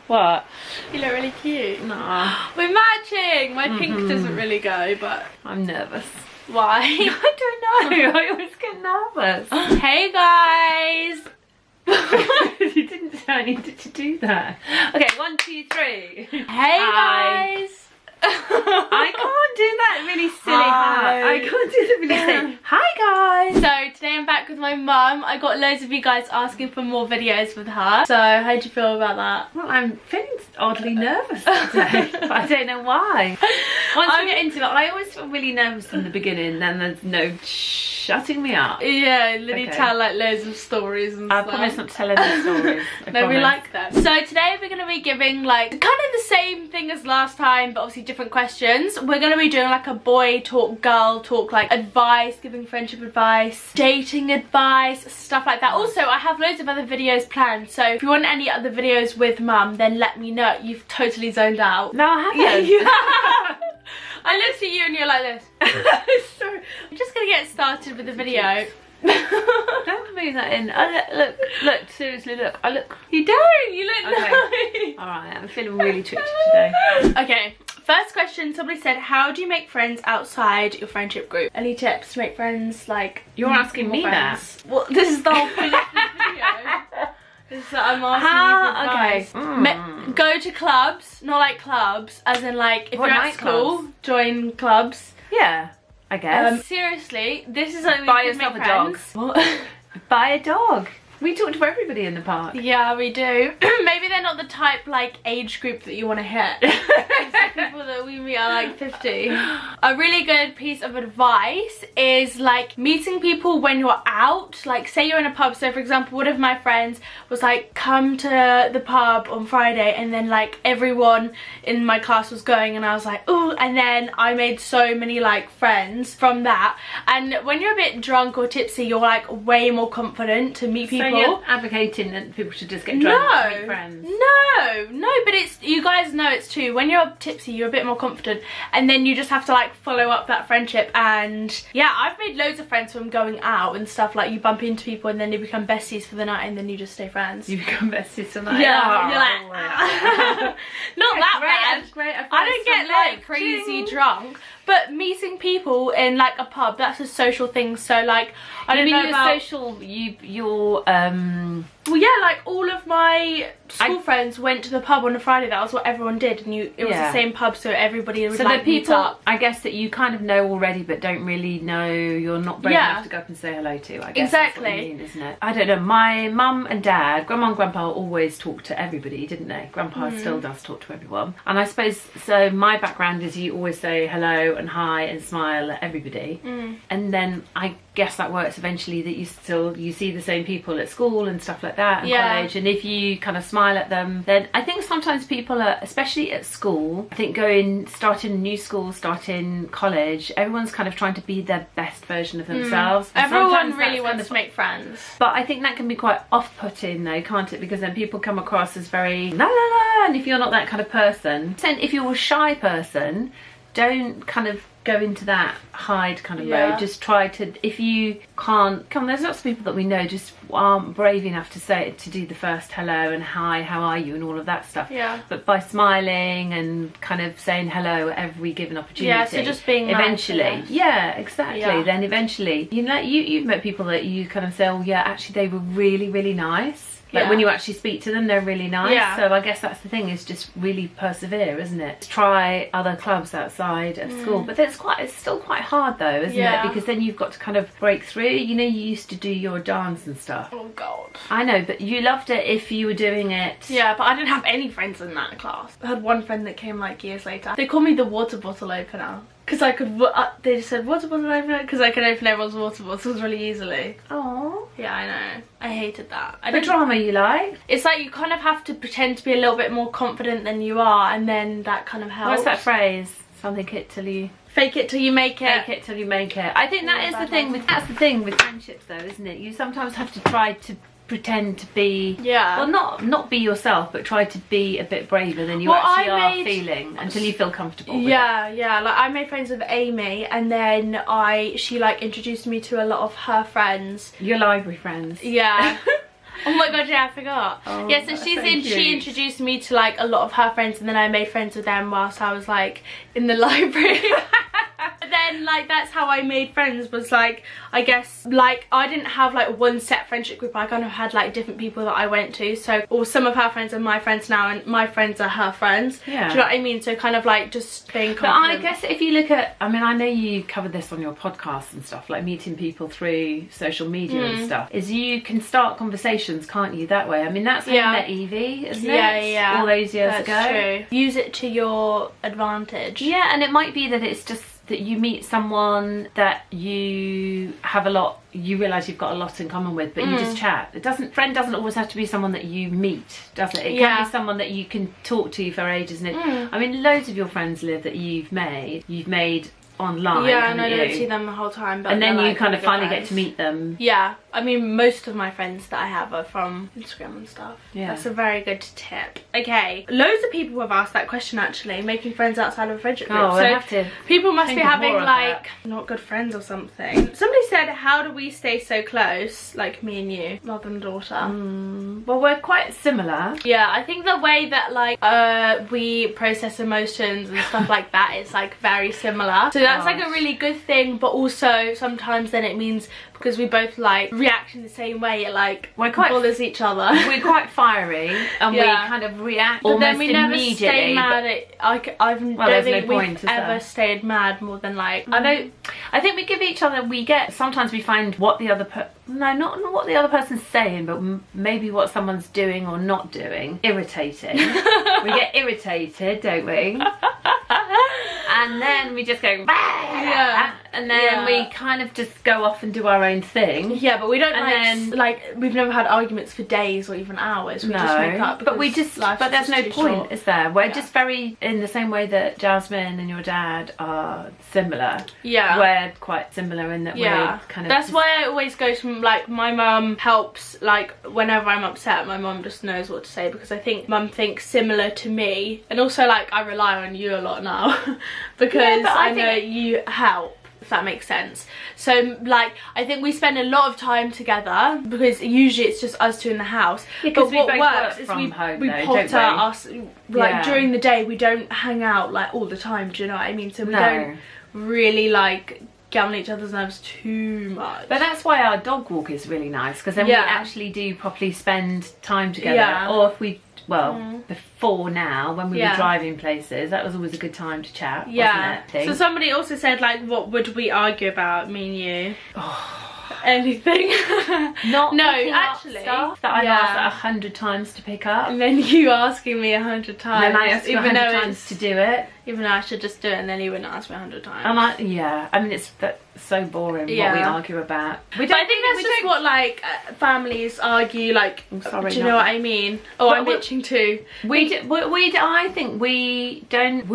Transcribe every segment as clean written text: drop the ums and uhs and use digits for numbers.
What? You look really cute. No. We're matching. My pink doesn't really go, but I'm nervous. why? I don't know. I always get nervous. Hey guys. You didn't say I needed to do that. Okay, 1, 2, 3. Hey Hi. guys. I can't do that really silly Hi. I can't do that really silly. Hi guys. So today I'm back with my mum. I got loads of you guys asking for more videos with her. So how do you feel about that? Well, I'm feeling oddly nervous today, but I don't know why. Once we get into it, I always feel really nervous in the beginning, then there's no shutting me up. Yeah, Lily Okay. tell like loads of stories and I stuff. promise not to tell any stories. I No, we promise. like them. So today we're going to be giving like kind of the same thing as last time, but obviously different questions. We're going to be doing like a boy talk, girl talk, like advice, giving friendship advice, dating advice, stuff like that. Also, I have loads of other videos planned, so if you want any other videos with mum, then let me know. You've totally zoned out. No, I haven't. Yeah. I looked at you and you're like this. Sorry. I'm just going to get started with the video. Don't move that in. Look, seriously, look. I look. You don't. You look Okay. nice. Alright, I'm feeling really twitchy today. Okay, first question. Somebody said, how do you make friends outside your friendship group? Any tips to make friends, like... You're asking me friends? Well, this is the whole point of this video. This is what I'm asking you for advice. Go to clubs, not like clubs, as in like, if What, you're at school, nightclubs? join clubs. Yeah, I guess. Seriously, this is like Buy we could yourself make a dog. friends. What? Buy a dog. We talk to everybody in the park. Yeah, we do. Maybe they're not the type like age group that you want to hit. The people that we meet are like 50. A really good piece of advice is like meeting people when you're out. Like say you're in a pub. So for example, one of my friends was like, come to the pub on Friday, and then like everyone in my class was going and I was like, ooh, and then I made so many like friends from that. And when you're a bit drunk or tipsy, you're like way more confident to meet people. So you're advocating that people should just get drunk and make friends? No, but it's, you guys know it's true. When you're tipsy, you're a bit more confident, and then you just have to like follow up that friendship. And yeah, I've made loads of friends from going out and stuff. Like you bump into people and then you become besties for the night, and then you just stay friends. You become besties tonight. Yeah, you're like, not that bad. Great. I don't get like crazy drunk, but meeting people in like a pub, that's a social thing. So like, I don't know about social. You're well, yeah, like all of my school friends went to the pub on a Friday. That was what everyone did, and it was the same pub, so everybody would so like the people, meet up. I guess, that you kind of know already, but don't really know. You're not brave enough to go up and say hello to. I guess that's what you mean, isn't it? I don't know. My mum and dad, grandma and grandpa, always talked to everybody, didn't they? Grandpa still does talk to everyone, and I suppose so. My background is you always say hello and hi and smile at everybody, and then I guess that works eventually, that you see the same people at school and stuff like that, and college, and if you kind of smile at them, then I think sometimes people are, especially at school, I think starting a new school, starting college, everyone's kind of trying to be their best version of themselves. And Everyone really wants to make friends, but I think that can be quite off-putting though, can't it? Because then people come across as very la la la, and if you're not that kind of person, then if you're a shy person, don't kind of go into that hide kind of mode. Just try to, if you can't, there's lots of people that we know just aren't brave enough to do the first hello and hi, how are you, and all of that stuff. But by smiling and kind of saying hello at every given opportunity, so just being eventually nice, exactly, then eventually you've met people that you kind of say, oh yeah, actually they were really, really nice. Like when you actually speak to them, they're really nice. So I guess that's the thing, is just really persevere, isn't it? Try other clubs outside of school. But it's still quite hard though, isn't it? Because then you've got to kind of break through. You know, you used to do your dance and stuff. Oh god. I know, but you loved it if you were doing it. Yeah, but I didn't have any friends in that class. I had one friend that came like years later. They called me the water bottle opener. Because I could, they just said water bottle opener, because I could open everyone's water bottles really easily. Oh. Yeah, I know. I hated that. The drama you like? It's like you kind of have to pretend to be a little bit more confident than you are, and then that kind of helps. What's that phrase? Something it till you... Fake it till you make it. Fake it till you make it. I think that is the thing with, that's the thing with friendships though, isn't it? You sometimes have to try to pretend to be, well, not be yourself, but try to be a bit braver than you actually are feeling, until you feel comfortable with it. Like I made friends with Amy, and then she like introduced me to a lot of her friends. Your library friends. Yeah. Oh my god, yeah, I forgot. Oh, yeah, so she introduced me to like a lot of her friends, and then I made friends with them whilst I was like in the library. Then like that's how I made friends, was like, I guess like I didn't have like one set friendship group. I kind of had like different people that I went to, so or some of her friends are my friends now and my friends are her friends. Yeah, do you know what I mean? So kind of like just being confident. But I guess if you look at, I mean, I know you covered this on your podcast and stuff, like meeting people through social media and stuff, is you can start conversations, can't you, that way? I mean, that's how you met Evie, isn't it? Yeah, all those years ago. That's true. Use it to your advantage. Yeah, and it might be that it's just that you meet someone that you have you realise you've got a lot in common with, but you just chat. Friend doesn't always have to be someone that you meet, does it? It can be someone that you can talk to for ages. And I mean, loads of your friends, Liv, that you've made online. Yeah, and I don't see them the whole time, but and then you kind of finally get to meet them. Yeah, I mean, most of my friends that I have are from Instagram and stuff. Yeah, that's a very good tip. Okay, loads of people have asked that question actually, making friends outside of a friendship group. Oh, so I have to people must be having like not good friends or something. Somebody said, how do we stay so close, like me and you, mother and daughter? Well, we're quite similar. Yeah, I think the way that like we process emotions and stuff like that is like very similar. So that's like a really good thing, but also sometimes then it means because we both like react in the same way, it like bothers each other. We're quite fiery and we kind of react but almost then we never stay mad at, I don't think we've ever stayed mad more than like I think we give each other, sometimes we find what the other not what the other person's saying, but maybe what someone's doing or not doing irritating. We get irritated, don't we? And then we just go and then we kind of just go off and do our own thing. Yeah, but we don't like we've never had arguments for days or even hours. We just make up, but there's no point, is there? We're just very in the same way that Jasmine and your dad are similar. Yeah, we're quite similar in that we're kind of that's why I always go to like my mum helps, like whenever I'm upset my mum just knows what to say, because I think mum thinks similar to me, and also like I rely on you a lot now because I know you help, if that makes sense. So like I think we spend a lot of time together because usually it's just us two in the house, but what works is we potter us like during the day. We don't hang out like all the time, do you know what I mean? So we don't really like get on each other's nerves too much. But that's why our dog walk is really nice, because then we actually do properly spend time together. Or if we before now, when we were driving places, that was always a good time to chat, wasn't it? So somebody also said like, what would we argue about, me and you? Anything. No, actually stuff that I've asked 100 times to pick up, and then you asking me 100 times, and then I ask you 100 times to do it, even though I should just do it, and then you wouldn't ask me 100 times. And I mean it's so boring what we argue about. I think that's just what like families argue, like, do you know what I mean? I'm itching too. I think we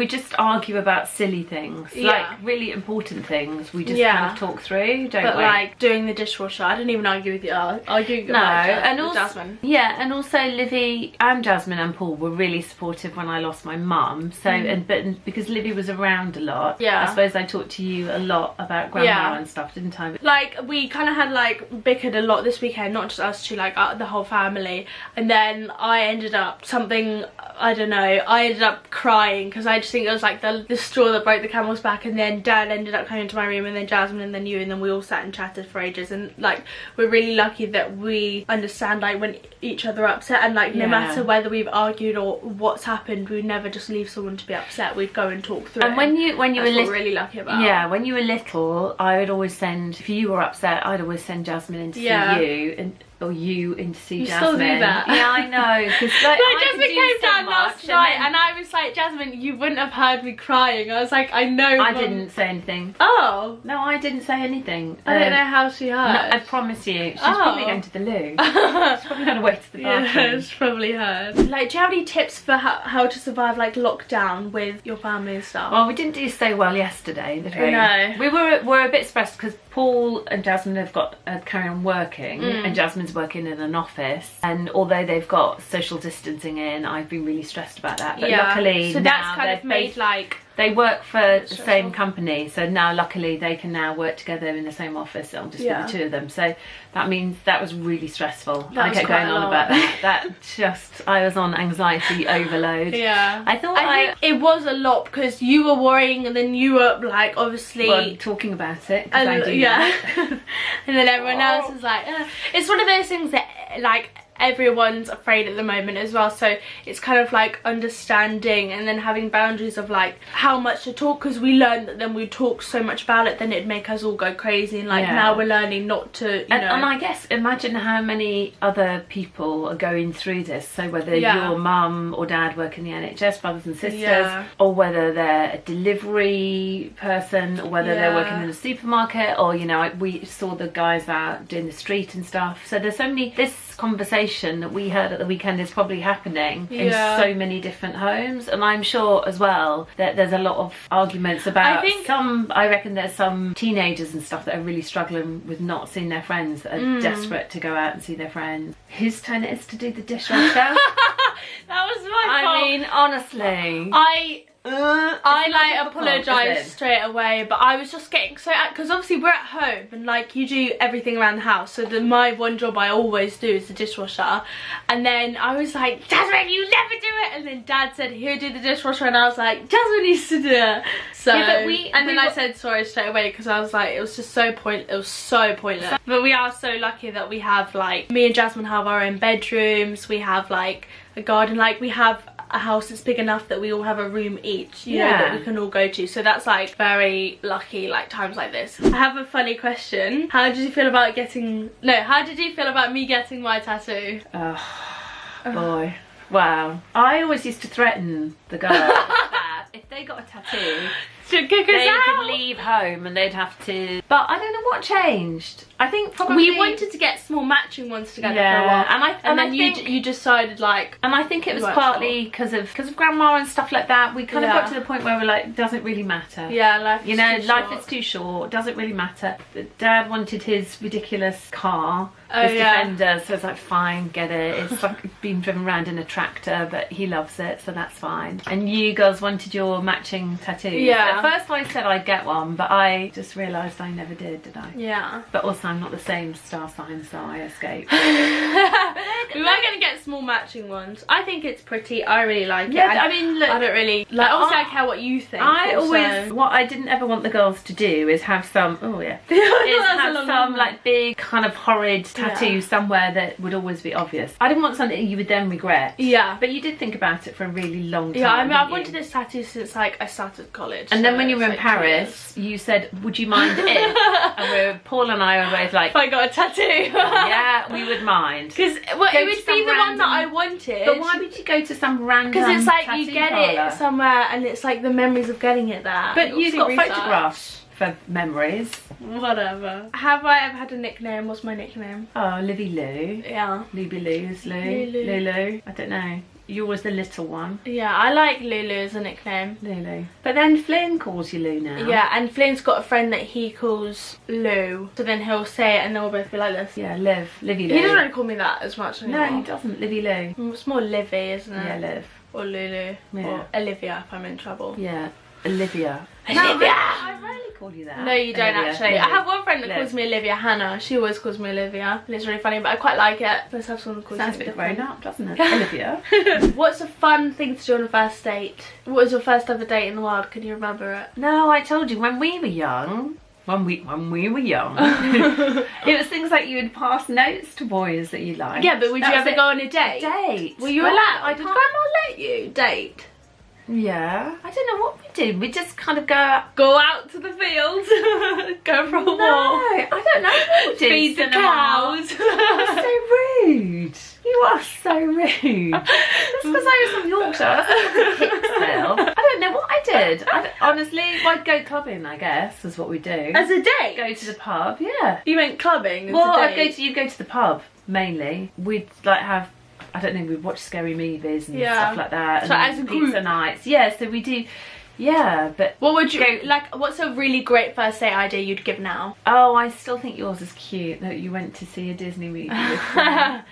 just argue about silly things, like really important things. We just kind of talk through, don't we? But like doing the dishwasher, I don't even argue with you. Arguing about Jasmine. Yeah, and also Livy and Jasmine and Paul were really supportive when I lost my mum. So but because Livy was around a lot, I suppose I talked to you a lot about grandma and stuff, didn't I? Like we kind of had like bickered a lot this weekend, not just us two, like the whole family. And then I ended up I ended up crying because I just think it was like the straw that broke the camel's back. And then Dad ended up coming into my room, and then Jasmine, and then you, and then we all sat and chatted for ages. And like we're really lucky that we understand like when each other are upset, and like no matter whether we've argued or what's happened, we'd never just leave someone to be upset. We'd go and talk through it. And when you were little, really lucky about. When you were little, I would always send, if you were upset, I'd always send Jasmine in to see you, or you in to see Jasmine. You still do that. Yeah, I know. Because like, Jasmine came down last night, and I was like, Jasmine, you wouldn't have heard me crying. I was like, I know. I didn't say anything. Oh. No, I didn't say anything. I don't know how she heard. No, I promise you. She's probably going to the loo. She's probably on her way to the bathroom. Yeah, she's probably heard. Like, do you have any tips for how to survive like lockdown with your family and stuff? Well, we didn't do so well yesterday, did we? No. We were a bit stressed because Paul and Jasmine have got carry on working, and Jasmine's working in an office, and although they've got social distancing in, I've been really stressed about that, but luckily so that's kind of made like they work for the same company, so now luckily they can now work together in the same office. It'll just be the two of them, so that means that was really stressful. I kept going on about that. I was on anxiety overload. Yeah, I think it was a lot because you were worrying, and then you were like obviously talking about it, and I do and then everyone else is like it's one of those things that like everyone's afraid at the moment as well, so it's kind of like understanding and then having boundaries of like how much to talk, because we learned that then we talk so much about it then it'd make us all go crazy, and like now we're learning not to, you know. And I guess imagine how many other people are going through this, so whether your mum or dad work in the NHS, brothers and sisters, or whether they're a delivery person, or whether they're working in a supermarket, or you know, we saw the guys out doing the street and stuff, so there's so many, this conversation that we heard at the weekend is probably happening in so many different homes, and I'm sure as well that there's a lot of arguments about I reckon there's some teenagers and stuff that are really struggling with not seeing their friends, that are desperate to go out and see their friends. Whose turn it is to do the dishwasher? That was my fault. I mean, honestly, I like apologise straight away, but I was just getting so, because obviously we're at home and like you do everything around the house, so my one job I always do is the dishwasher, and then I was like, Jasmine, you never do it, and then Dad said he'll do the dishwasher, and I was like, Jasmine needs to do it. So I said sorry straight away because I was like, it was just so pointless. It was so pointless. But we are so lucky that we have, like, me and Jasmine have our own bedrooms, we have like a garden, like we have a house that's big enough that we all have a room each, you know, that we can all go to, so that's like very lucky, like times like this. I have a funny question. How did you feel about me getting my tattoo? Oh boy, wow. I always used to threaten the girl that if they got a tattoo they could leave home and they'd have to, but I don't know what changed. I think probably we wanted to get small matching ones together for a while, and then you decided like, and I think it was partly because of grandma and stuff like that. We kind of got to the point where we're like, doesn't really matter. Life is too short, doesn't really matter. Dad wanted his ridiculous car, his Defender, so it's like, fine, get it. It's like being driven around in a tractor, but he loves it, so that's fine. And you girls wanted your matching tattoos. At first I said I'd get one, but I just realised I never did I? Yeah. But also I'm not the same star sign, so I escaped. We were going to get small matching ones. I think it's pretty. I really like it. I mean, look, I don't really like. Obviously, I care what you think. What I didn't ever want the girls to do is have some. Like big kind of horrid tattoo somewhere that would always be obvious. I didn't want something you would then regret. Yeah. But you did think about it for a really long time. Yeah, I mean, I've wanted this tattoo since like I started college. And then when you were in Paris, you said, "Would you mind if?" And Paul and I were always like, "If I got a tattoo." Yeah, we would mind. Because it would be the one that I wanted. But why would you go to some random? Because it's like you get it somewhere, and it's like the memories of getting it there. But you've got photographs for memories. Whatever. Have I ever had a nickname? What's my nickname? Oh, Livy Lou. Yeah. Luby Lou's Lulu. I don't know. You're always the little one. Yeah, I like Lulu as a nickname. Lulu. But then Flynn calls you Lou now. Yeah, and Flynn's got a friend that he calls Lou. So then he'll say it and then we'll both be like this. Yeah, Livy Lou. He doesn't really call me that as much anymore. No, he doesn't. Livy Lou. It's more Livy, isn't it? Yeah, Liv. Or Lulu. Yeah. Or Olivia if I'm in trouble. Yeah. Olivia. Olivia! I rarely call you that. No, you don't actually. I have one friend that calls me Olivia, Hannah. She always calls me Olivia, and it's really funny, but I quite like it. Let's have someone call you something different. Sounds a bit grown up, doesn't it? Olivia. What's a fun thing to do on a first date? What was your first ever date in the world? Can you remember it? No, I told you, when we were young, it was things like you would pass notes to boys that you liked. Yeah, but would you ever go on a date? Date. Were you allowed? Did Grandma let you date? Yeah. I don't know what we did. We just kind of go out to the fields, go for a walk. I don't know what we did. Feed the cows. That's so rude. You are so rude. That's because I was from Yorkshire. I don't know what I did. Honestly, I'd go clubbing, I guess, is what we do. As a date? Go to the pub, yeah. You went clubbing as a date? You'd go to the pub, mainly. We'd like have, I don't know, we'd watch scary movies and stuff like that. So and as a group? Pizza nights. Yeah, so we do Yeah, but what would you like? What's a really great first date idea you'd give now? Oh, I still think yours is cute that you went to see a Disney movie with I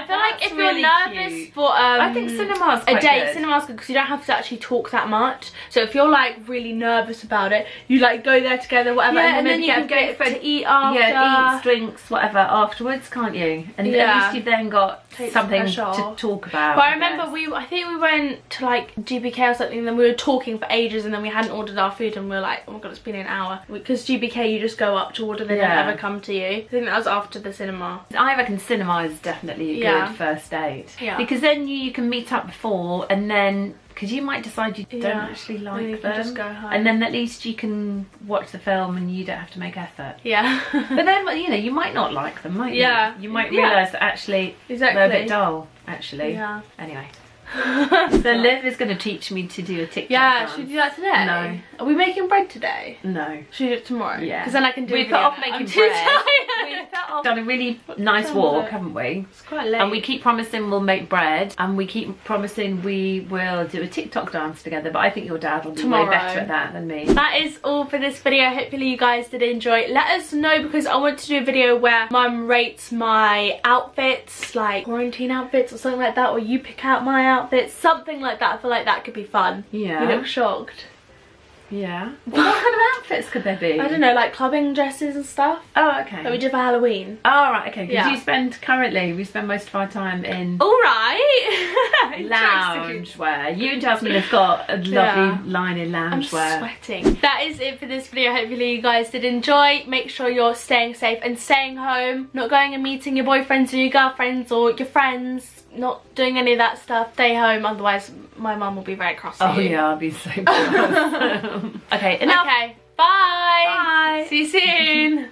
feel like if you're nervous for I think cinema's quite a date, good. cinema's good because you don't have to actually talk that much. So if you're like really nervous about it, you like go there together, whatever, and then you get can a bit go for to eat after. Yeah, eat, drinks, whatever afterwards, can't you? And at least you've then got something to talk about. But I remember I think we went to like GBK or something, and then we were talking for ages, and then we hadn't ordered our food, and we were like, oh my god, it's been an hour. Because GBK, you just go up to order, they don't ever come to you. I think that was after the cinema. I reckon cinema is definitely a good first date. Yeah. Because then you can meet up before, and then because you might decide you don't actually like them, just go home. and then at least you can watch the film and you don't have to make effort. Yeah. But then, you know, you might not like them, might you? Yeah. You might realise that actually they're a bit dull, actually. Yeah. Anyway. So Liv is going to teach me to do a TikTok dance. Should we do that today? No. Are we making bread today? No. Should we do it tomorrow? Yeah. Because then I can do We it. put off making bread. We've done a really nice walk, haven't we? It's quite late. And we keep promising we'll make bread, and we keep promising we will do a TikTok dance together, but I think your dad will be way better at that than me. That is all for this video. Hopefully you guys did enjoy. Let us know, because I want to do a video where Mum rates my outfits, like quarantine outfits or something like that, or you pick out my outfits, something like that. I feel like that could be fun. Yeah. You look shocked. Yeah. Well, what kind of outfits could there be? I don't know, like clubbing dresses and stuff. Oh, okay. That we did for Halloween. Oh, right, okay. Because we spend most of our time in lounge wear. You and Jasmine have got a lovely line in lounge wear. I'm sweating. That is it for this video. Hopefully you guys did enjoy. Make sure you're staying safe and staying home. Not going and meeting your boyfriends or your girlfriends or your friends. Not doing any of that stuff. Stay home, otherwise my mum will be very cross at you. Oh yeah, I'll be so cross. Okay, enough. Okay, bye. Bye. See you soon.